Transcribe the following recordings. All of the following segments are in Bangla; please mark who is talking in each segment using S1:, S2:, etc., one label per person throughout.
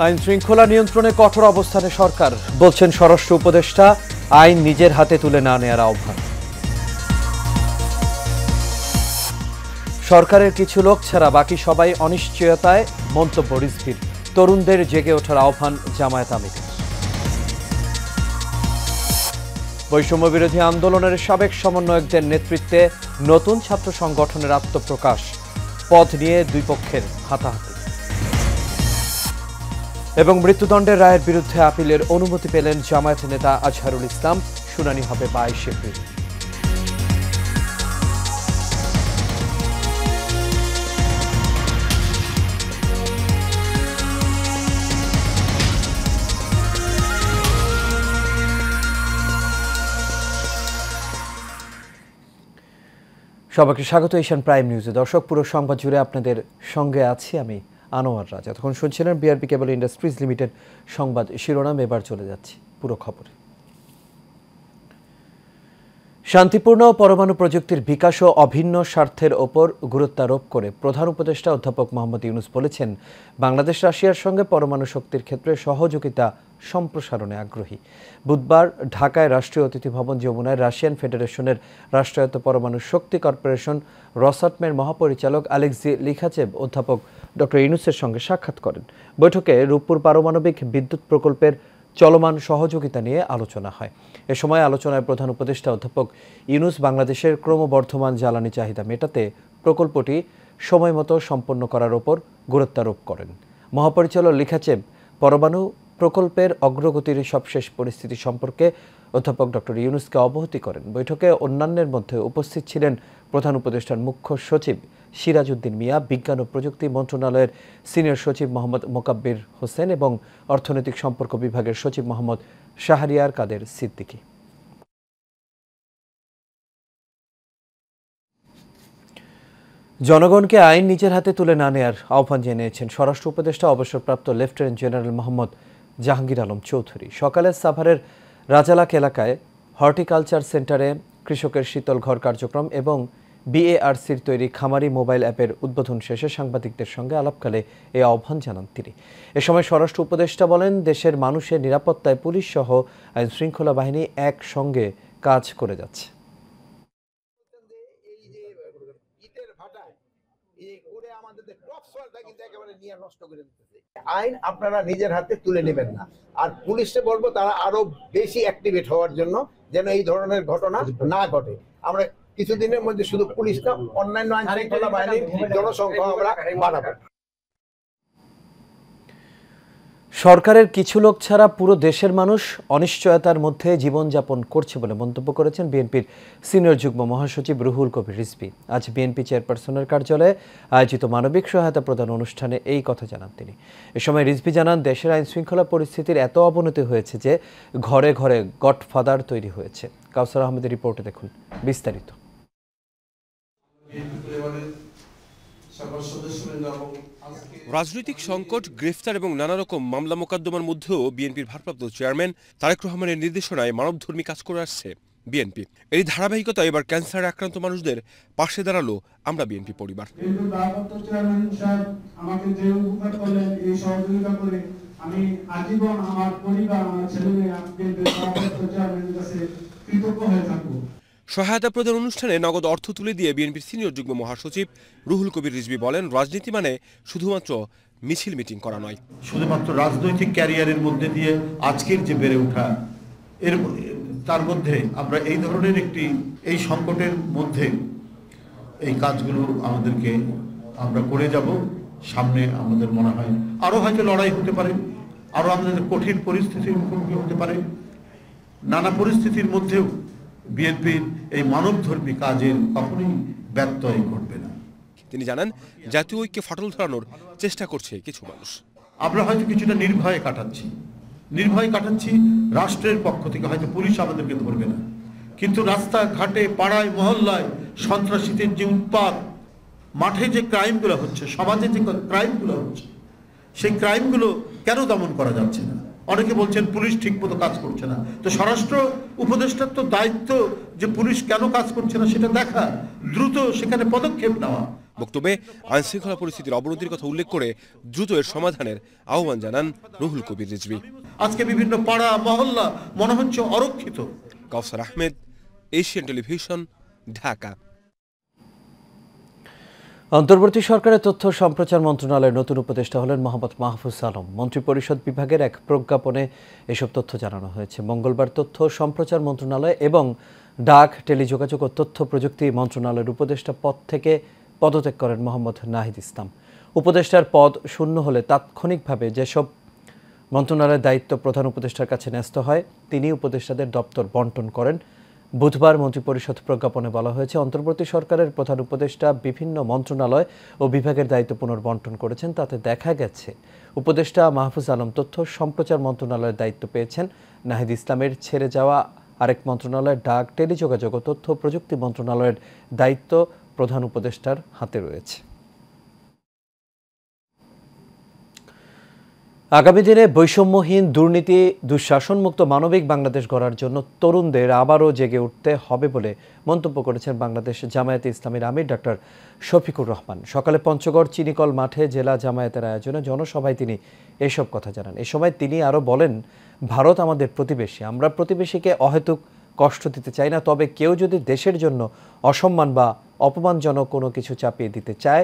S1: আইন শৃঙ্খলা নিয়ন্ত্রণে কঠোর অবস্থানে সরকার, বলছেন স্বরাষ্ট্র উপদেষ্টা। আইন নিজের হাতে তুলে না নেওয়ার আহ্বান। সরকারের কিছু লোক ছাড়া বাকি সবাই অনিশ্চয়তায়, মন্তব্য রিজভির। তরুণদের জেগে ওঠার আহ্বান জামায়াত আমিরের। বৈষম্য বিরোধী আন্দোলনের সাবেক সমন্বয়কদের নেতৃত্বে নতুন ছাত্র সংগঠনের আত্মপ্রকাশ। পদ নিয়ে দুই পক্ষের হাতাহাতি। এবং মৃত্যুদণ্ডের রায়ের বিরুদ্ধে আপিলের অনুমতি পেলেন জামায়াত নেতা আজহারুল ইসলাম। শুনানি হবে 22 এপ্রিল। সবাইকে স্বাগত এশিয়ান প্রাইম নিউজে। দর্শক, পুরো সংবাদ জুড়ে আপনাদের সঙ্গে আছি আমি আনোয়ার রাজ। এতক্ষণ শুনছিলেন বিআরপি কেবল ইন্ডাস্ট্রিজ লিমিটেড সংবাদ শিরোনাম। এবার চলে যাচ্ছি পুরো খবরে। শান্তিপূর্ণ পরমাণু প্রযুক্তির বিকাশ ও অভিন্ন স্বার্থের ওপর গুরুত্বারোপ করে প্রধান উপদেষ্টা অধ্যাপক মোহাম্মদ ইউনূস বলেছেন, বাংলাদেশ রাশিয়ার সঙ্গে পরমাণু শক্তির ক্ষেত্রে সহযোগিতা সম্প্রসারণে আগ্রহী। বুধবার ঢাকায় রাষ্ট্রীয় অতিথি ভবন যমুনায় রাশিয়ান ফেডারেশনের রাষ্ট্রায়ত্ত পরমাণু শক্তি কর্পোরেশন রসাটমের মহাপরিচালক আলেক্সি লিখাচেভ অধ্যাপক ডক্টর ইউনূসের সঙ্গে সাক্ষাৎ করেন। বৈঠকে রূপপুর পারমাণবিক বিদ্যুৎ প্রকল্পের চলমান সহযোগিতা নিয়ে আলোচনা হয়। এ সময় আলোচনায় প্রধান উপদেষ্টা অধ্যাপক ইউনূস বাংলাদেশের ক্রমবর্ধমান জ্বালানি চাহিদা মেটাতে প্রকল্পটি সময়মতো সম্পন্ন করার ওপর গুরুত্বারোপ করেন। মহাপরিচালক লিখাচেভ পরমাণু প্রকল্পের অগ্রগতির সবশেষ পরিস্থিতি সম্পর্কে অধ্যাপক ডক্টর ইউনূসকে অবহিত করেন। বৈঠকে অন্যান্যের মধ্যে উপস্থিত ছিলেন প্রধান উপদেষ্টার মুখ্য সচিব সিরাজ উদ্দিন মিয়া, বিজ্ঞান ও প্রযুক্তি মন্ত্রণালয়ের সিনিয়র সচিব মোহাম্মদ মোকাব্বির হোসেন এবং অর্থনৈতিক সম্পর্ক বিভাগের সচিব মোহাম্মদ শাহরিয়ার কাদের সিদ্দিকী। জনগণকে আইন নিজের হাতে তুলে না নেওয়ার আহ্বান জানিয়েছেন স্বরাষ্ট্র উপদেষ্টা অবসরপ্রাপ্ত লেফটেন্যান্ট জেনারেল মোহাম্মদ জাহাঙ্গীর আলম চৌধুরী। সকালে সাভারের রাজালাক এলাকায় হর্টিকালচার সেন্টারে কৃষকের শীতল ঘর কার্যক্রম এবং বিএআরসির তৈরি খামারি মোবাইল অ্যাপের উদ্বোধন শেষে সাংবাদিকদের সঙ্গে আলাপকালে এই আহ্বান জানান তিনি। এ সময় স্বরাষ্ট্র উপদেষ্টা বলেন, দেশের মানুষের নিরাপত্তায় পুলিশ সহ আইন শৃঙ্খলা বাহিনী একসঙ্গে কাজ করে যাচ্ছে।
S2: আইন আপনারা নিজের হাতে তুলে নেবেন না, আর পুলিশে বলবো তারা আরো বেশি অ্যাক্টিভেট হওয়ার জন্য, যেন এই ধরনের ঘটনা না ঘটে। আমরা কিছুদিনের মধ্যে শুধু পুলিশ না, অন্যান্য আইন শৃঙ্খলা বাহিনীর জনসংখ্যা আমরা বাড়াবো।
S1: সরকারের কিছু লোক ছাড়া পুরো দেশের মানুষ অনিশ্চয়তার মধ্যে জীবনযাপন করছে বলে মন্তব্য করেছেন বিএনপির সিনিয়র যুগ্ম মহাসচিব রুহুল কবির রিজভী। আজ বিএনপি চেয়ারপারসনের কার্যালয়ে আয়োজিত মানবিক সহায়তা প্রদান অনুষ্ঠানে এই কথা জানান তিনি। এ সময় রিজভী জানান, দেশের আইন শৃঙ্খলা পরিস্থিতির এত অবনতি হয়েছে যে ঘরে ঘরে গডফাদার তৈরি হয়েছে। কাউসার আহমেদের রিপোর্টে দেখুন বিস্তারিত।
S3: রাজনৈতিক সংকট, গ্রেফতার এবং নানা রকম মামলা মোকদ্দমার মধ্যেও বিএনপির ভারপ্রাপ্ত চেয়ারম্যান তারেক রহমানের নির্দেশনায় মানবধর্মী কাজ করে আসছে বিএনপি। এই ধারাবাহিকতা এবার ক্যান্সারে আক্রান্ত মানুষদের পাশে দাঁড়ালো আমরা বিএনপি পরিবার।
S4: আমি আজীবন আমার পরিবার, আমার ছেলেমেয়ে চেয়ারম্যানের কাছে কৃতজ্ঞ হয়ে থাকবো।
S3: সহায়তা প্রদান অনুষ্ঠানে নগদ অর্থ তুলে দিয়ে বিএনপির সিনিয়র যুগ্ম মহাসচিব রুহুল কবির রিজভী বলেন, রাজনীতি মানে শুধুমাত্র মিছিল মিটিং করা নয়।
S5: শুধুমাত্র রাজনৈতিক ক্যারিয়ারের মধ্যে দিয়ে আজকের যে বেড়ে ওঠা, তার মধ্যে আমরা এই ধরনের এই সংকটের মধ্যে এই কাজগুলো আমাদেরকে আমরা করে যাব। সামনে আমাদের মনে হয় আরো হয়তো লড়াই হতে পারে, আরো আমাদের কঠিন পরিস্থিতির মুখোমুখি হতে পারে। নানা পরিস্থিতির মধ্যেও বিএনপির এই মানবধর্মী কাজের কখনোই ব্যত্যয় ঘটবে না।
S3: তিনি জানান, জাতীয় ঐক্যে ফাটল ধরানোর চেষ্টা করছে কিছু মানুষ।
S5: আমরা হয়তো কিছুটা নির্ভয়ে কাটাচ্ছি, রাষ্ট্রের পক্ষ থেকে হয়তো পুলিশ আমাদেরকে ধরবে না, কিন্তু রাস্তাঘাটে, পাড়ায়, মহল্লায় সন্ত্রাসীদের যে উৎপাত, মাঠে যে ক্রাইমগুলো হচ্ছে, সমাজে যে ক্রাইমগুলো হচ্ছে, সেই ক্রাইমগুলো কেন দমন করা যাচ্ছে না? অনেকে বলছেন পুলিশ ঠিকমতো কাজ করছে না। তো স্বরাষ্ট্র উপদেষ্টার তো দায়িত্ব যে পুলিশ কেন কাজ করছে না সেটা দেখা, দ্রুত সেখানে পদক্ষেপ নেওয়া।
S3: বক্তব্যে আইনশৃঙ্খলা পরিস্থিতির অবনতির কথা উল্লেখ করে দ্রুত এর সমাধানের আহ্বান জানান রুহুল কবির রিজভী।
S5: আজকে বিভিন্ন পাড়া মহল্লা মনে হচ্ছে অরক্ষিত।
S3: কাউসার আহমেদ, এশিয়ান টেলিভিশন, ঢাকা।
S1: অন্তর্বর্তী সরকারের তথ্য সম্প্রচার মন্ত্রণালয়ের নতুন উপদেষ্টা হলেন মোহাম্মদ মাহফুজ আলম। মন্ত্রিপরিষদ বিভাগের এক প্রজ্ঞাপনে এসব তথ্য জানানো হয়েছে। মঙ্গলবার তথ্য সম্প্রচার মন্ত্রণালয় এবং ডাক, টেলিযোগাযোগ ও তথ্য প্রযুক্তি মন্ত্রণালয়ের উপদেষ্টা পদ থেকে পদত্যাগ করেন মোহাম্মদ নাহিদ ইসলাম। উপদেষ্টার পদ শূন্য হলে তাৎক্ষণিকভাবে যেসব মন্ত্রণালয়ের দায়িত্ব প্রধান উপদেষ্টার কাছে ন্যস্ত হয় তিনি উপদেষ্টাদের দপ্তর বন্টন করেন। বুধবার মন্ত্রিপরিষদ প্রজ্ঞাপনে বলা হয়েছে, অন্তর্বর্তী সরকারের প্রধান উপদেষ্টা বিভিন্ন মন্ত্রণালয় ও বিভাগের দায়িত্ব পুনর্বন্টন করেছেন। তাতে দেখা গেছে উপদেষ্টা মাহফুজ আলম তথ্য সম্প্রচার মন্ত্রণালয়ের দায়িত্ব পেয়েছেন। নাহিদ ইসলামের ছেড়ে যাওয়া আরেক মন্ত্রণালয়ের ডাক, টেলিযোগাযোগ ও তথ্য প্রযুক্তি মন্ত্রণালয়ের দায়িত্ব প্রধান উপদেষ্টার হাতে রয়েছে। আগামী দিনে বৈষম্যহীন, দুর্নীতি, দুঃশাসনমুক্ত মানবিক বাংলাদেশ গড়ার জন্য তরুণদের আবারও জেগে উঠতে হবে বলে মন্তব্য করেছেন বাংলাদেশ জামায়াতে ইসলামীর আমির ডক্টর শফিকুর রহমান। সকালে পঞ্চগড় চিনিকল মাঠে জেলা জামায়াতের আয়োজনে জনসভায় তিনি এসব কথা জানান। এ সময় তিনি আরও বলেন, ভারত আমাদের প্রতিবেশী, আমরা প্রতিবেশীকে অহেতুক কষ্ট দিতে চাই না। তবে কেউ যদি দেশের জন্য অসম্মান বা অপমানজনক কোনো কিছু চাপিয়ে দিতে চায়,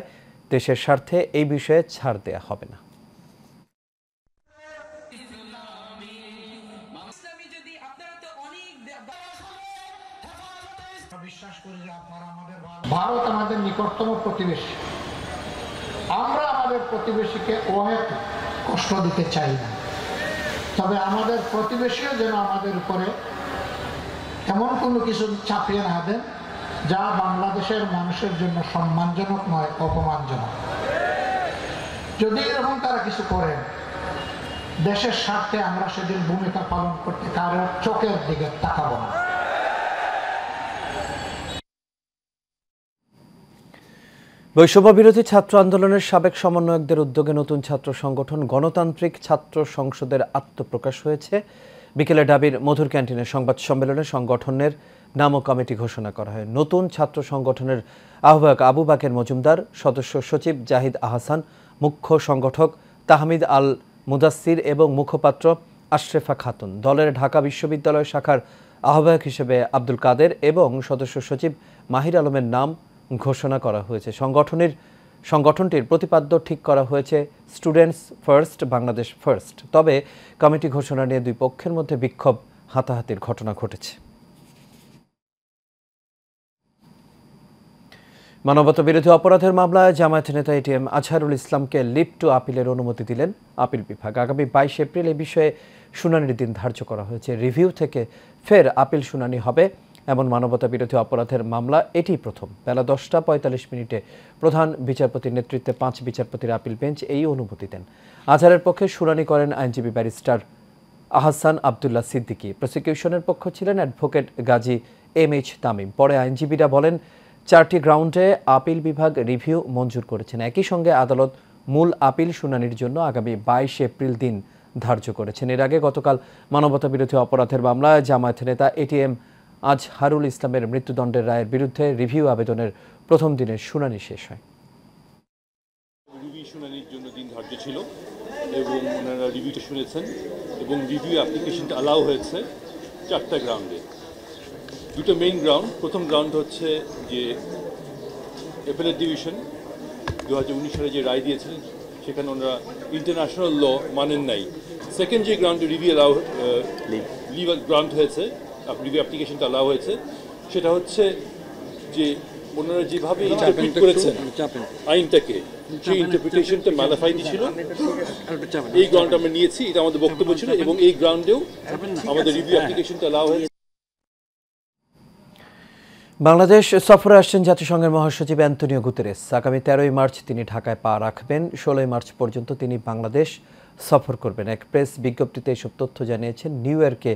S1: দেশের স্বার্থে এই বিষয়ে ছাড় দেয়া হবে না।
S6: ভারত আমাদের নিকটতম প্রতিবেশী, আমরা আমাদের প্রতিবেশীকে অহেতুক কষ্ট দিতে চাই না। তবে আমাদের প্রতিবেশীও যেন আমাদের উপরে এমন কোনো কিছু চাপিয়ে না দেন যা বাংলাদেশের মানুষের জন্য সম্মানজনক নয়, অপমানজনক। যদি এরকম তারা কিছু করেন, দেশের স্বার্থে আমরা সেদিন ভূমিকা পালন করতে কারোর চোখের দিকে তাকাবো না।
S1: বৈষম্য বিরোধী ছাত্র আন্দোলনের সাবেক সমন্বয়কদের উদ্যোগে নতুন ছাত্র সংগঠন গণতান্ত্রিক ছাত্র সংসদের আত্মপ্রকাশ হয়েছে। বিকেলে ঢাবির মধুর ক্যান্টিনের সংবাদ সম্মেলনে সংগঠনের নাম ও কমিটি ঘোষণা করা হয়। নতুন ছাত্র সংগঠনের আহ্বায়ক আবু বাকের মজুমদার, সদস্য সচিব জাহিদ আহসান, মুখ্য সংগঠক তাহমিদ আল মুদাসসির এবং মুখপাত্র আশরেফা খাতুন, দলের ঢাকা বিশ্ববিদ্যালয় শাখার আহ্বায়ক হিসেবে আব্দুল কাদের এবং সদস্য সচিব মাহির আলমের নাম ঘোষণা করা হয়েছে। সংগঠনটির প্রতিপাদ্য ঠিক করা হয়েছে স্টুডেন্টস ফার্স্ট, বাংলাদেশ ফার্স্ট। তবে কমিটি ঘোষণা নিয়ে দুই পক্ষের মধ্যে বিক্ষোভ, হাতাহাতির ঘটনা ঘটেছে। মানবতাবিরোধী অপরাধের মামলায় জামায়াত নেতা এটিএম আজহারুল ইসলামকে লিভ টু আপিলের অনুমতি দিলেন আপিল বিভাগ। আগামী 22 এপ্রিল এ বিষয়ে শুনানির দিন ধার্য করা হয়েছে। রিভিউ থেকে ফের আপিল শুনানি হবে এমন মানবতাবিরোধী অপরাধের মামলা এটি প্রথম। বেলা 10:45 প্রধান বিচারপতির নেতৃত্বে 5 বিচারপতির আপিল বেঞ্চ এই অনুমতি দেন। আজহারের পক্ষে শুনানি করেন আইনজীবী ব্যারিস্টার আহসান আবদুল্লাহ সিদ্দিকী। প্রসিকিউশনের পক্ষ ছিলেন অ্যাডভোকেট গাজী MH তামিম। পরে আইনজীবীরা বলেন, 4টি গ্রাউন্ডে আপিল বিভাগ রিভিউ মঞ্জুর করেছেন। একই সঙ্গে আদালত মূল আপিল শুনানির জন্য আগামী 22 এপ্রিল দিন ধার্য করেছেন। এর আগে গতকাল মানবতাবিরোধী অপরাধের মামলায় জামায়াত নেতা এটিএম আজহারুল ইসলামের মৃত্যুদণ্ডের রায়ের বিরুদ্ধে রিভিউ আবেদনের প্রথম দিনের শুনানি শেষ হয়।
S7: রিভিউ শুনানির জন্য দিন ধার্য ছিল এবং ওনারা রিভিউটা শুনেছেন এবং রিভিউ অ্যাপ্লিকেশনটা অ্যালাউ হয়েছে 4টা গ্রাউন্ডে। দুটো মেইন গ্রাউন্ড। প্রথম গ্রাউন্ড হচ্ছে যে অ্যাপেলেট ডিভিশন 2019 সালে যে রায় দিয়েছিলেন সেখানে ওনারা ইন্টারন্যাশনাল ল মানেন নাই। সেকেন্ড যে গ্রাউন্ডে রিভিউ লিভ গ্রাউন্ড হয়েছে, রিভিউ অ্যাপ্লিকেশনটা অ্যালাউ হয়েছে, সেটা হচ্ছে যে ওনারা যেভাবে ইন্টারপ্রিট করেছেন আইনটাকে, সেই ইন্টারপ্রিটেশনটা ম্যালিফাইড ছিল। এই গ্রাউন্ড আমরা নিয়েছি, এটা আমাদের বক্তব্য ছিল এবং এই গ্রাউন্ডেও আমাদের রিভিউ অ্যাপ্লিকেশনটা অ্যালাউ হয়েছে।
S1: বাংলাদেশ সফরে আসছেন জাতিসংঘের মহাসচিব অ্যান্তনিও গুতেরেস। আগামী 13ই মার্চ তিনি ঢাকায় পা রাখবেন। 16ই মার্চ পর্যন্ত তিনি বাংলাদেশ সফর করবেন। এক প্রেস বিজ্ঞপ্তিতে এসব তথ্য জানিয়েছেন নিউ ইয়র্কে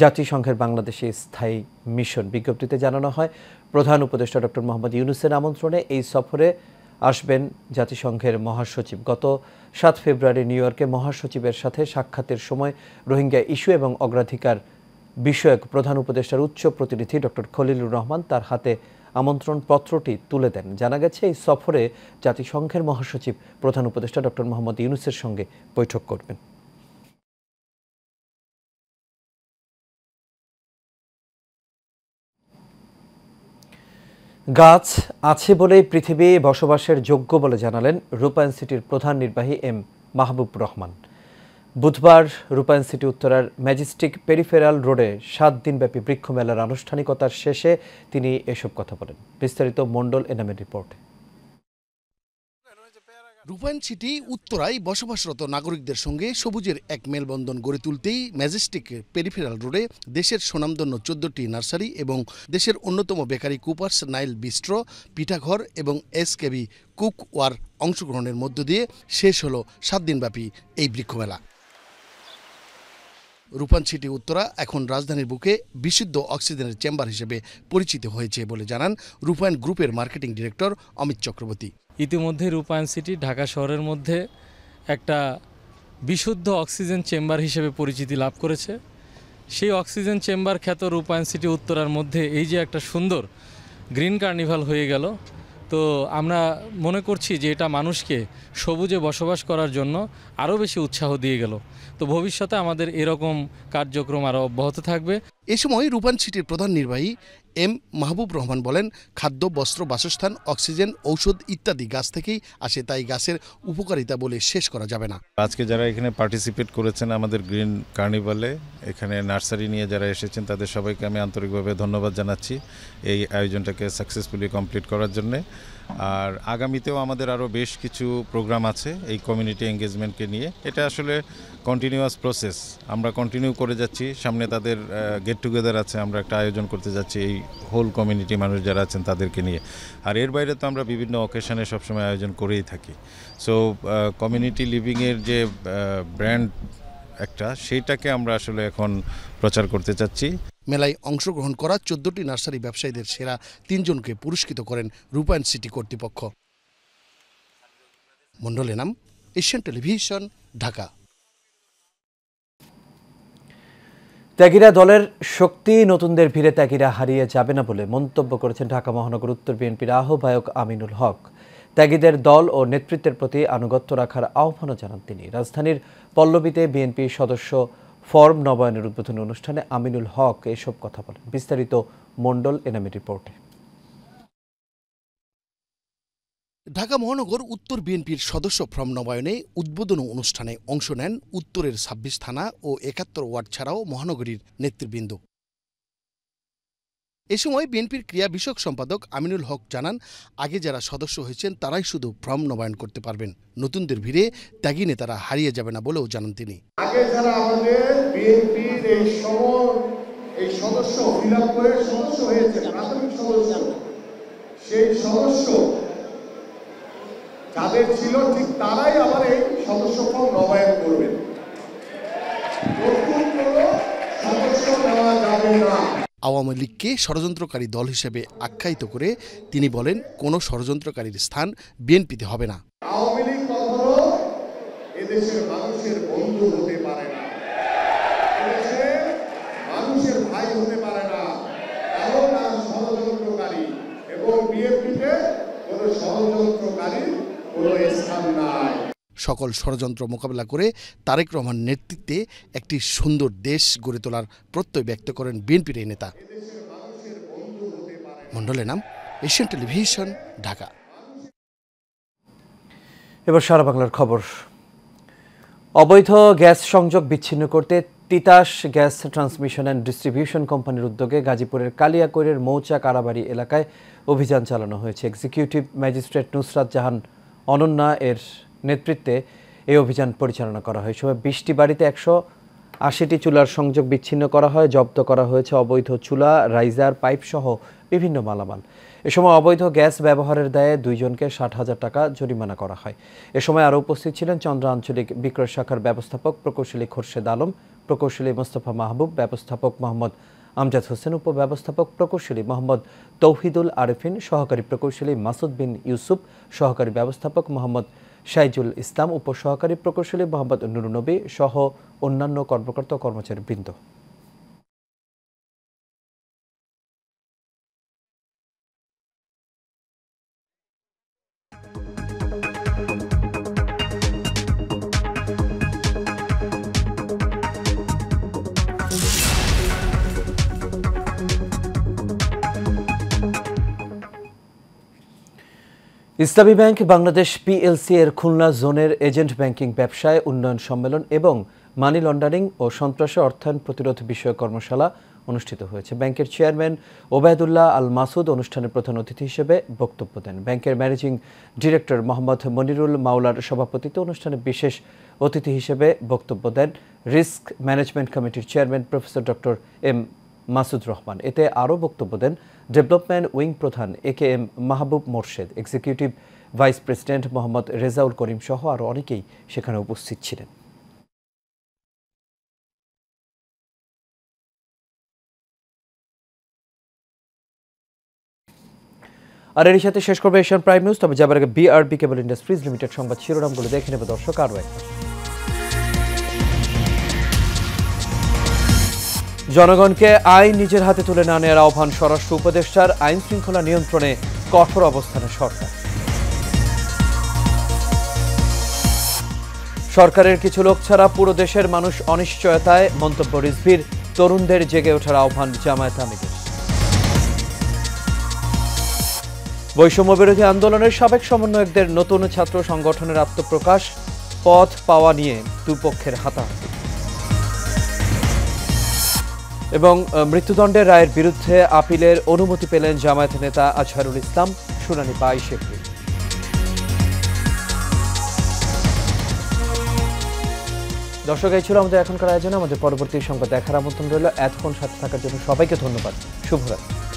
S1: জাতিসংঘের বাংলাদেশে স্থায়ী মিশন। বিজ্ঞপ্তিতে জানানো হয়, প্রধান উপদেষ্টা ডক্টর মোহাম্মদ ইউনূসের আমন্ত্রণে এই সফরে আসবেন জাতিসংঘের মহাসচিব। গত 7 ফেব্রুয়ারি নিউ ইয়র্কে মহাসচিবের সাথে সাক্ষাতের সময় রোহিঙ্গা ইস্যু এবং অগ্রাধিকার বিষয়ক প্রধান উপদেষ্টার উচ্চ প্রতিনিধি ডক্টর খলিলুর রহমান তার হাতে আমন্ত্রণ পত্রটি তুলে দেন। জানা গেছে, এই সফরে জাতিসংঘের মহাসচিব প্রধান উপদেষ্টা ডক্টর মোহাম্মদ ইউনূসের সঙ্গে বৈঠক করবেন। গাছ আছে বলেই পৃথিবী বসবাসের যোগ্য বলে জানালেন রূপায়ণ সিটির প্রধান নির্বাহী এম মাহবুব রহমান। বুধবার রূপায়ণ সিটি উত্তরার ম্যাজেস্টিক পেরিফেরাল রোডে 7 দিনব্যাপী বৃক্ষ মেলার আনুষ্ঠানিকতার শেষে তিনি এসব কথা বলেন। বিস্তারিত মণ্ডল এনামের রিপোর্টে।
S8: রূপায়ণ সিটি উত্তরায় বসবাসরত নাগরিকদের সঙ্গে সবুজের এক মেলবন্ধন গড়ে তুলতেই ম্যাজেস্টিক পেরিফেরাল রোডে দেশের সুনামধন্য 14টি নার্সারি এবং দেশের অন্যতম বেকারি কুপার্স, নাইল বিস্ট্রো, পিঠাঘর এবং এসকেবি কুক ওয়ার অংশগ্রহণের মধ্য দিয়ে শেষ হল 7 দিনব্যাপী এই বৃক্ষমেলা। রূপায়ণ সিটি উত্তরা এখন রাজধানীর বুকে বিশুদ্ধ অক্সিজেনের চেম্বার হিসেবে পরিচিত হয়েছে বলে জানান রূপায়ণ গ্রুপের মার্কেটিং ডিরেক্টর অমিত চক্রবর্তী।
S9: ইতিমধ্যে রূপায়ণ সিটি ঢাকা শহরের মধ্যে একটা বিশুদ্ধ অক্সিজেন চেম্বার হিসেবে পরিচিতি লাভ করেছে। সেই অক্সিজেন চেম্বার খ্যাত রূপায়ণ সিটি উত্তরার মধ্যে এই যে একটা সুন্দর গ্রিন কার্নিভাল হয়ে গেল, তো আমরা মনে করছি যে এটা মানুষকে সবুজে বসবাস করার জন্য আরও বেশি উৎসাহ দিয়ে গেল। তো ভবিষ্যতে আমাদের এরকম কার্যক্রম আরও অব্যাহত থাকবে।
S8: এ সময় রূপায়ণ সিটির প্রধান নির্বাহী এম মাহবুব রহমান বলেন, খাদ্য, বস্ত্র, বাসস্থান, অক্সিজেন, ঔষধ ইত্যাদি গাছ থেকেই আসে, তাই গাছের উপকারিতা বলে শেষ করা যাবে না।
S10: আজকে যারা এখানে পার্টিসিপেট করেছেন আমাদের গ্রিন কার্নিভালে, এখানে নার্সারি নিয়ে যারা এসেছেন তাদের সবাইকে আমি আন্তরিকভাবে ধন্যবাদ জানাচ্ছি এই আয়োজনটাকে সাকসেসফুলি কমপ্লিট করার জন্যে। আর আগামীতেও আমাদের আরও বেশ কিছু প্রোগ্রাম আছে এই কমিউনিটি এঙ্গেজমেন্টকে নিয়ে। এটা আসলে কন্টিনিউয়াস প্রসেস, আমরা কন্টিনিউ করে যাচ্ছি। সামনে তাদের গেট টুগেদার আছে, আমরা একটা আয়োজন করতে যাচ্ছি এই হোল কমিউনিটি মানুষ যারা আছেন তাদেরকে নিয়ে। আর এর বাইরে তো আমরা বিভিন্ন অকেশনে সবসময় আয়োজন করেই থাকি। সো কমিউনিটি লিভিংয়ের যে ব্র্যান্ড একটা, সেইটাকে আমরা আসলে এখন প্রচার করতে চাচ্ছি।
S8: মেলায় অংশগ্রহণ করা 14টি নার্সারি ব্যবসায়ীদের সেরা 3 জনকে পুরস্কৃত করেন রূপায়ণ সিটি কর্তৃপক্ষ। মণ্ডল এনাম, এশিয়ান টেলিভিশন, ঢাকা।
S1: ত্যাগীরা দলের শক্তি, নতুনদের ভিড়ে ত্যাগীরা হারিয়ে যাবে না বলে মন্তব্য করেছেন ঢাকা মহানগর উত্তর বিএনপির আহ্বায়ক আমিনুল হক। ত্যাগীদের দল ও নেতৃত্বের প্রতি আনুগত্য রাখার আহ্বানও জানান তিনি। রাজধানীর পল্লবীতে বিএনপি সদস্য ফর্ম নবায়নের উদ্বোধনী অনুষ্ঠানে আমিনুল হক এসব কথা বলেন। বিস্তারিত মণ্ডল এনামের রিপোর্টে।
S8: ঢাকা মহানগর উত্তর বিএনপির সদস্য ফর্ম নবায়নে উদ্বোধনী অনুষ্ঠানে অংশ নেন উত্তরের 26 থানা ও 71 ওয়ার্ড ছাড়াও মহানগরীর নেতৃবৃন্দ। এ সময় বিএনপির ক্রিয়া বিষয়ক সম্পাদক আমিনুল হক জানান, আগে যারা সদস্য হয়েছেন তারাই শুধু ফর্ম নবায়ন করতে পারবেন, নতুনদের ভিড়ে ত্যাগী নেতারা হারিয়ে যাবে না বলেও জানান তিনি।
S11: আগে যারা আমাদের বিএনপির এই সদস্য ফিল আপ করে সদস্য হয়েছে, প্রাথমিক সদস্য, সেই সদস্য যাদের ছিল ঠিক তারাই আবার এই সদস্য ফর্ম নবায়ন করবেন। নতুন কোনো সদস্য নেওয়া যাবে না।
S8: আওয়ামী লীগকে ষড়যন্ত্রকারী দল হিসেবে আখ্যায়িত করে তিনি বলেন, কোনো ষড়যন্ত্রকারীর স্থান বিএনপিতে হবে না।
S11: আওয়ামী লীগ কখনো এদেশের মানুষের বন্ধু হতে পারে না, এদেশের মানুষের ভাই হতে পারে না, এবং তারা ষড়যন্ত্রকারী, এবং বিএনপিতে কোনো ষড়যন্ত্রকারীর কোনো স্থান নাই।
S8: সকল ষড়যন্ত্র মোকাবেলা করে তারেক রহমান নেতৃত্বে একটি সুন্দর দেশ গড়ে তোলার প্রত্যয় ব্যক্ত করেন বিএনপির এই নেতা। মণ্ডলের নাম, এশিয়ান টেলিভিশন, ঢাকা।
S1: এবার সারা বাংলার খবর। অবৈধ গ্যাস সংযোগ বিচ্ছিন্ন করতে Titas gas transmission and distribution কোম্পানির উদ্যোগে গাজীপুরের কালিয়াকৈরের মৌচা কারাবাড়ি এলাকায় অভিযান চালানো হয়েছে। এক্সিকিউটিভ ম্যাজিস্ট্রেট নুসরাত জাহান অনন্যা এর নেতৃত্বে এই অভিযান পরিচালনা করা হয়। সময় 20টি বাড়িতে 180টি চুলার সংযোগ বিচ্ছিন্ন করা হয়। জব্দ করা হয়েছে অবৈধ চুলা, রাইজার, পাইপ সহ বিভিন্ন মালামাল। এ সময় অবৈধ গ্যাস ব্যবহারের দায়ে 2 জনকে 60,000 টাকা জরিমানা করা হয়। এ সময় আরও উপস্থিত ছিলেন চন্দ্র আঞ্চলিক বিক্রয় শাখার ব্যবস্থাপক প্রকৌশলী খোরশেদ আলম, প্রকৌশলী মোস্তফা মাহবুব, ব্যবস্থাপক মোহাম্মদ আমজাদ হোসেন, উপব্যবস্থাপক প্রকৌশলী মোহাম্মদ তৌহিদুল আরেফিন, সহকারী প্রকৌশলী মাসুদ বিন ইউসুফ, সহকারী ব্যবস্থাপক মোহাম্মদ শাইজুল ইসলাম, উপসহকারী প্রকৌশলী মোহাম্মদ নুরুনবী সহ অন্যান্য কর্মকর্তা ও কর্মচারীবৃন্দ। ইসলামী ব্যাংক বাংলাদেশ পিএলসি এর খুলনা জোনের এজেন্ট ব্যাংকিং ব্যবসায় উন্নয়ন সম্মেলন এবং মানি লন্ডারিং ও সন্ত্রাসী অর্থায়ন প্রতিরোধ বিষয়ক কর্মশালা অনুষ্ঠিত হয়েছে। ব্যাংকের চেয়ারম্যান ওবায়দুল্লাহ আল মাসুদ অনুষ্ঠানের প্রধান অতিথি হিসেবে বক্তব্য দেন। ব্যাংকের ম্যানেজিং ডিরেক্টর মোহাম্মদ মনিরুল মাওলার সভাপতিত্বে অনুষ্ঠানে বিশেষ অতিথি হিসেবে বক্তব্য দেন রিস্ক ম্যানেজমেন্ট কমিটির chairman professor doctor M Masud Rahman. এতে আরও বক্তব্য দেন ডেভেলপমেন্ট উইং প্রধান AKM Mahbub Morshed, executive vice president Mohammad Rezaul Karim সহ আরও অনেকেই সেখানে উপস্থিত ছিলেন। আর এর সাথে শেষ করবে এশিয়ান প্রাইম নিউজ। তবে যাবার আগে BRB কেবল ইন্ডাস্ট্রিজ লিমিটেড সংবাদ শিরোনামগুলো দেখে নেবে দর্শক আরও একবার। জনগণকে আইন নিজের হাতে তুলে না নেওয়ার আহ্বান স্বরাষ্ট্র উপদেষ্টার। আইন শৃঙ্খলা নিয়ন্ত্রণে কঠোর অবস্থানে সরকার। সরকারের কিছু লোক ছাড়া পুরো দেশের মানুষ অনিশ্চয়তায়, মন্তব্য রিজভির। তরুণদের জেগে ওঠার আহ্বান জামায়াত আমিরের। বৈষম্য বিরোধী আন্দোলনের সাবেক সমন্বয়কদের নতুন ছাত্র সংগঠনের আত্মপ্রকাশ। পথ পাওয়া নিয়ে দুপক্ষের হাতাহাতি। এবং মৃত্যুদণ্ডের রায়ের বিরুদ্ধে আপিলের অনুমতি পেলেন জামায়াত নেতা আজহারুল ইসলাম। শুনানি 22 এপ্রিল। দর্শক, এই ছিল আমাদের এখনকার আয়োজনে। আমাদের পরবর্তী সংবাদ দেখার আমন্ত্রণ রইল। এতক্ষণ সাথে থাকার জন্য সবাইকে ধন্যবাদ। শুভরাত্রি।